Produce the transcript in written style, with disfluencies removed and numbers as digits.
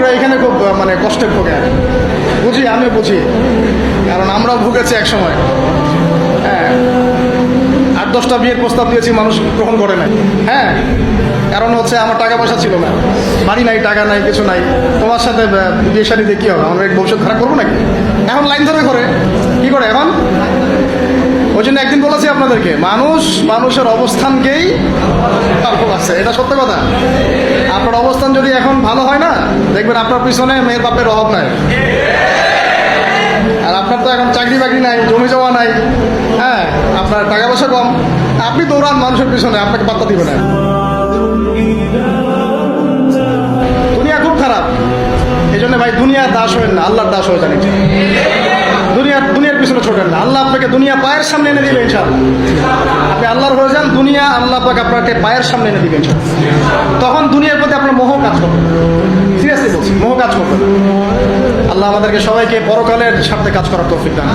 যুবকরা এখানে খুব মানে কষ্টে ভোগে। বুঝি, আমিও বুঝি, কারণ আমরাও ভুগেছি এক সময়। হ্যাঁ, 8-10টা বিয়ের প্রস্তাব দিয়েছি, মানুষ গ্রহণ করে নাই। হ্যাঁ, কারণ হচ্ছে আমার টাকা পয়সা ছিল না, বাড়ি নাই, টাকা নাই, কিছু নাই। তোমার সাথে বিয়ে শাদী দিয়ে কী হবে, আমরা ভবিষ্যৎ খারাপ করবো নাকি? এখন লাইন ধরে করে কি করে এখন। ওই জন্য একদিন বলেছি আপনাদেরকে, মানুষের অবস্থানকেই আছে, এটা সত্য কথা। আপনার অবস্থান যদি এখন ভালো হয় না, দেখবেন আপনার পিছনে মেয়ের বাপের অভাব নাই। আর আপনার তো এখন চাকরি বাকরি নাই, জমি জমা নাই, হ্যাঁ, আপনার টাকা পয়সা কম, আপনি দৌড়ান মানুষের পিছনে, আপনাকে পাত্তা দিবে না। দুনিয়া খুব খারাপ। এই জন্য ভাই দুনিয়ার দাস হবেন না, আল্লাহর দাস হয়ে যান। দুনিয়ার পিছনে ছোটেন না। আল্লাহ আপনাকে দুনিয়া পায়ের সামনে এনে দিবে ইনশাআল্লাহ। আপনি আল্লাহর হয়ে যান, দুনিয়া আল্লাহ পাক আপনাকে পায়ের সামনে এনে দিবে ইনশাআল্লাহ। তখন দুনিয়ার প্রতি আপনার মোহ কাজ করবে। সিরিয়াসলি বলছি, মোহ কাজ করবে। আল্লাহ আমাদেরকে সবাইকে পরকালের স্বার্থে কাজ করার তৌফিক দান।